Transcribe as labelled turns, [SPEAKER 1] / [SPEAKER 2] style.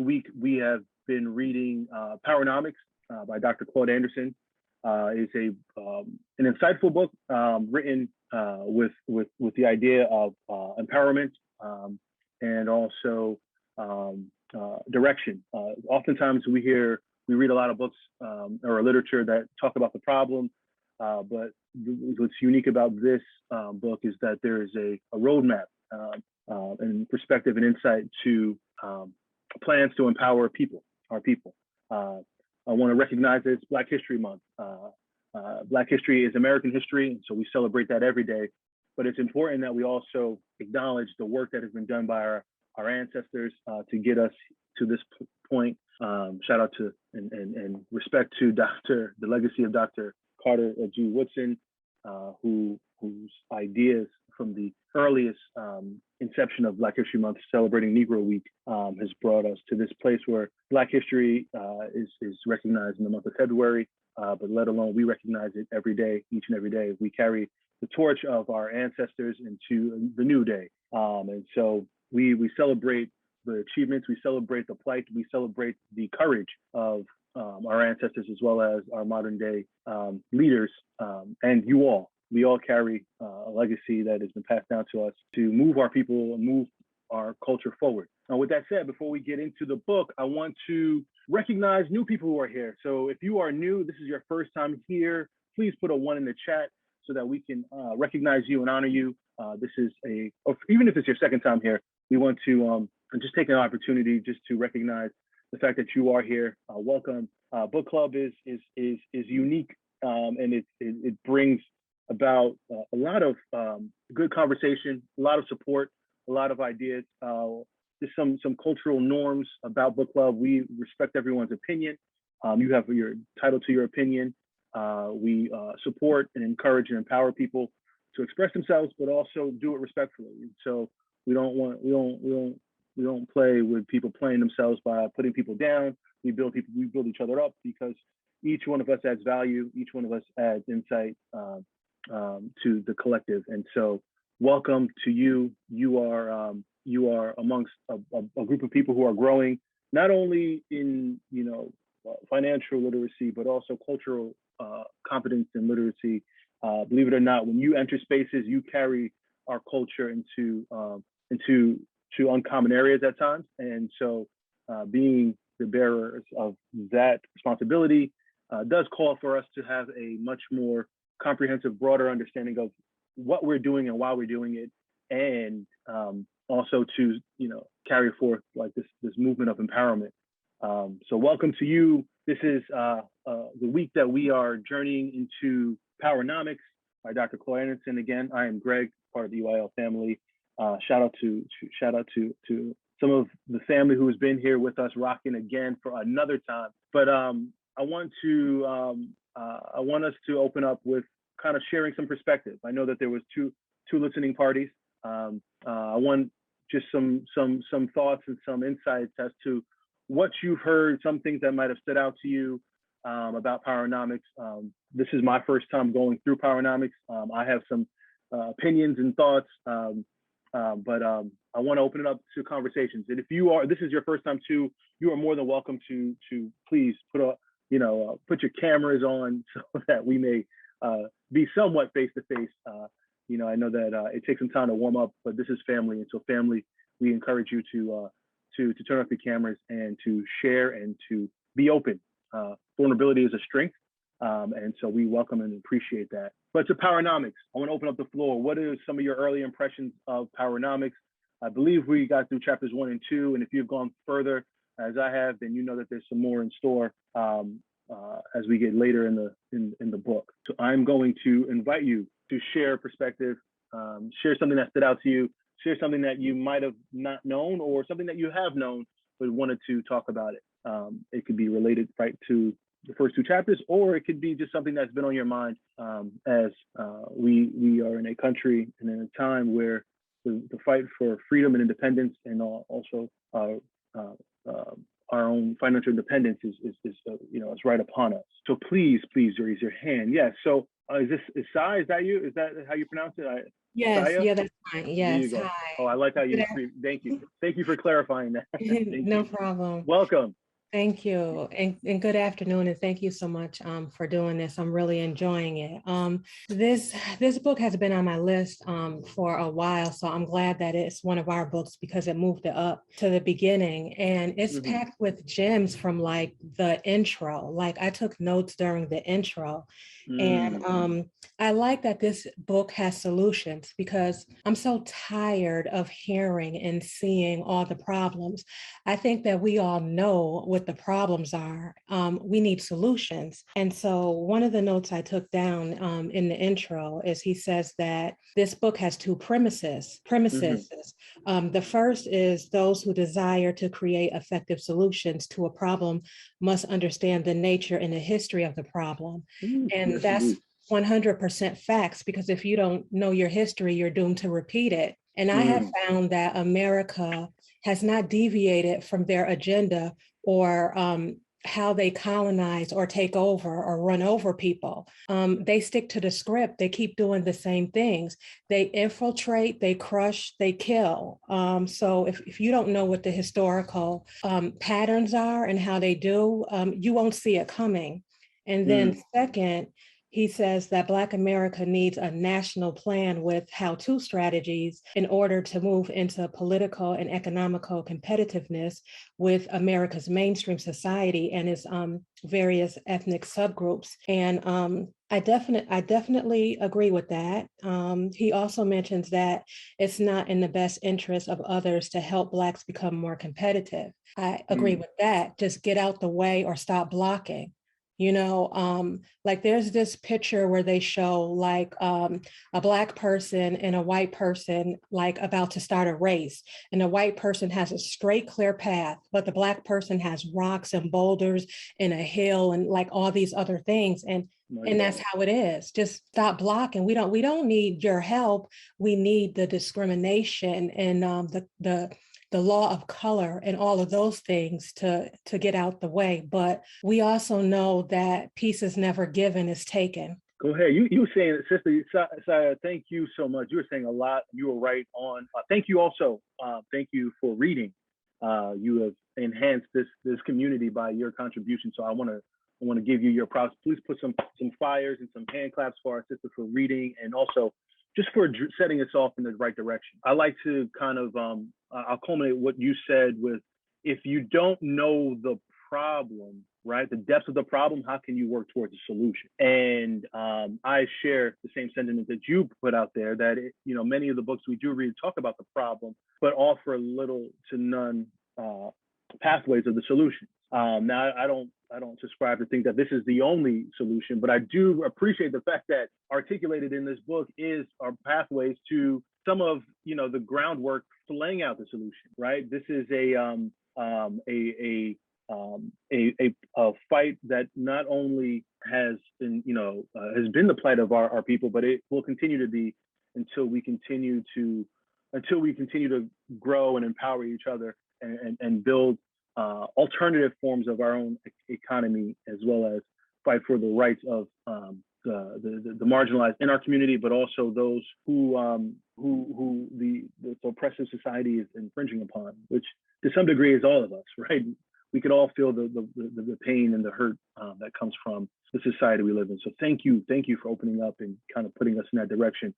[SPEAKER 1] week, we have been reading Powernomics by Dr. Claude Anderson. It's an insightful book written with the idea of empowerment and also direction. Oftentimes we read a lot of books or literature that talk about the problem, but what's unique about this book is that there is a roadmap and perspective and insight to plans to empower our people. I want to recognize it's Black History Month. Black history is American history, and so we celebrate that every day. But it's important that we also acknowledge the work that has been done by our ancestors to get us to this point. Shout out to and respect to the legacy of Dr. Carter G. Woodson, whose ideas from the earliest inception of Black History Month, celebrating Negro Week, has brought us to this place where Black history is recognized in the month of February, but let alone we recognize it every day, each and every day. We carry the torch of our ancestors into the new day. And so we celebrate the achievements, we celebrate the plight, we celebrate the courage of our ancestors as well as our modern day leaders, and you all. We all carry a legacy that has been passed down to us to move our people and move our culture forward. Now, with that said, before we get into the book, I want to recognize new people who are here. So if you are new, this is your first time here, please put a 1 in the chat so that we can recognize you and honor you. This is even if it's your second time here, we want to just take an opportunity just to recognize the fact that you are here. Welcome. Book club is unique, and it brings about a lot of good conversation, a lot of support, a lot of ideas. Just some cultural norms about book club. We respect everyone's opinion. You have your title to your opinion. We support and encourage and empower people to express themselves, but also do it respectfully. And so we don't play with people playing themselves by putting people down. We build each other up because each one of us adds value. Each one of us adds insight to the collective. And so welcome to you. You are amongst a group of people who are growing, not only in financial literacy, but also cultural competence and literacy. Believe it or not, when you enter spaces, you carry our culture into uncommon areas at times. And so being the bearers of that responsibility does call for us to have a much more comprehensive, broader understanding of what we're doing and why we're doing it, and also to carry forth like this movement of empowerment. So welcome to you. This is the week that we are journeying into Powernomics by Dr. Claude Anderson. Again, I am Greg, part of the UIL family. Shout out to some of the family who has been here with us, rocking again for another time. But I want us to open up with kind of sharing some perspective. I know that there was two listening parties. I want just some thoughts and some insights as to what you've heard, some things that might have stood out to you about Powernomics. This is my first time going through Powernomics. I have some opinions and thoughts, but I want to open it up to conversations. And if this is your first time too, you are more than welcome to please put your cameras on so that we may be somewhat face to face. I know that it takes some time to warm up, but this is family, and so family, we encourage you to turn off your cameras and to share and to be open. Vulnerability is a strength, and so we welcome and appreciate that. But to Powernomics, I want to open up the floor. What are some of your early impressions of Powernomics? I believe we got through chapters 1 and 2, and if you've gone further, as I have, then you know that there's some more in store as we get later in the book. So I'm going to invite you to share perspective, share something that stood out to you, share something that you might have not known, or something that you have known but wanted to talk about it. It could be related right to the first 2 chapters, or it could be just something that's been on your mind as we are in a country and in a time where the fight for freedom and independence, and also our own financial independence is right upon us. So please raise your hand. Yes. So is Sai? Is that you? Is that how you pronounce it?
[SPEAKER 2] Yes,
[SPEAKER 1] Saya?
[SPEAKER 2] yeah, that's fine.
[SPEAKER 1] There you
[SPEAKER 2] Yes,
[SPEAKER 1] go.
[SPEAKER 2] hi.
[SPEAKER 1] Oh, I like how
[SPEAKER 2] Good
[SPEAKER 1] you. Thank you. Thank you for clarifying that. Thank
[SPEAKER 2] No
[SPEAKER 1] you.
[SPEAKER 2] problem.
[SPEAKER 1] Welcome.
[SPEAKER 2] Thank you. And good afternoon. And thank you so much for doing this. I'm really enjoying it. This book has been on my list for a while. So I'm glad that it's one of our books because it moved it up to the beginning. And it's
[SPEAKER 1] Mhm.
[SPEAKER 2] packed with gems from like the intro. Like I took notes during the intro. And
[SPEAKER 1] Mm.
[SPEAKER 2] I like that this book has solutions because I'm so tired of hearing and seeing all the problems. I think that we all know what the problems are. We need solutions. And so, one of the notes I took down in the intro is he says that this book has two premises.
[SPEAKER 1] Mhm.
[SPEAKER 2] The first is those who desire to create effective solutions to a problem must understand the nature and the history of the problem.
[SPEAKER 1] Mm.
[SPEAKER 2] And
[SPEAKER 1] Yes,
[SPEAKER 2] that's
[SPEAKER 1] indeed.
[SPEAKER 2] 100% facts because if you don't know your history, you're doomed to repeat it. And I have
[SPEAKER 1] Mm.
[SPEAKER 2] found that America has not deviated from their agenda or how they colonize or take over or run over people. They stick to the script. They keep doing the same things. They infiltrate, they crush, they kill. So if you don't know what the historical patterns are and how they do, you won't see it coming. And then
[SPEAKER 1] Mm.
[SPEAKER 2] second, he says that Black America needs a national plan with how-to strategies in order to move into political and economical competitiveness with America's mainstream society and its various ethnic subgroups. And I definitely agree with that. He also mentions that it's not in the best interest of others to help Blacks become more competitive. I agree
[SPEAKER 1] Mm.
[SPEAKER 2] with that. Just get out the way or stop blocking. Like there's this picture where they show like a Black person and a white person like about to start a race, and the white person has a straight clear path, but the Black person has rocks and boulders and a hill and like all these other things,
[SPEAKER 1] My
[SPEAKER 2] and that's
[SPEAKER 1] God.
[SPEAKER 2] how it is. Just stop blocking. We don't need your help. We need the discrimination and the law of color and all of those things to get out the way. But we also know that peace is never given, it's taken.
[SPEAKER 1] Go ahead. You were saying, Sister Saya, thank you so much. You were saying a lot. You were right on. Thank you also. Thank you for reading. You have enhanced this community by your contribution. So I want to give you your props. Please put some fires and some hand claps for our sister for reading and also just for setting us off in the right direction. I like to kind of I'll culminate what you said with, if you don't know the problem, right, the depths of the problem, how can you work towards a solution? And I share the same sentiment that you put out there, that many of the books we do read talk about the problem, but offer little to none pathways of the solution. Now, I don't subscribe to think that this is the only solution, but I do appreciate the fact that articulated in this book is our pathways to some of the groundwork for laying out the solution. Right. This is a fight that not only has been the plight of our people, but it will continue to be until we continue to grow and empower each other and build alternative forms of our own economy, as well as fight for the rights of the marginalized in our community, but also those who the oppressive society is infringing upon, which to some degree is all of us, right? We could all feel the pain and the hurt that comes from the society we live in. So thank you for opening up and kind of putting us in that direction.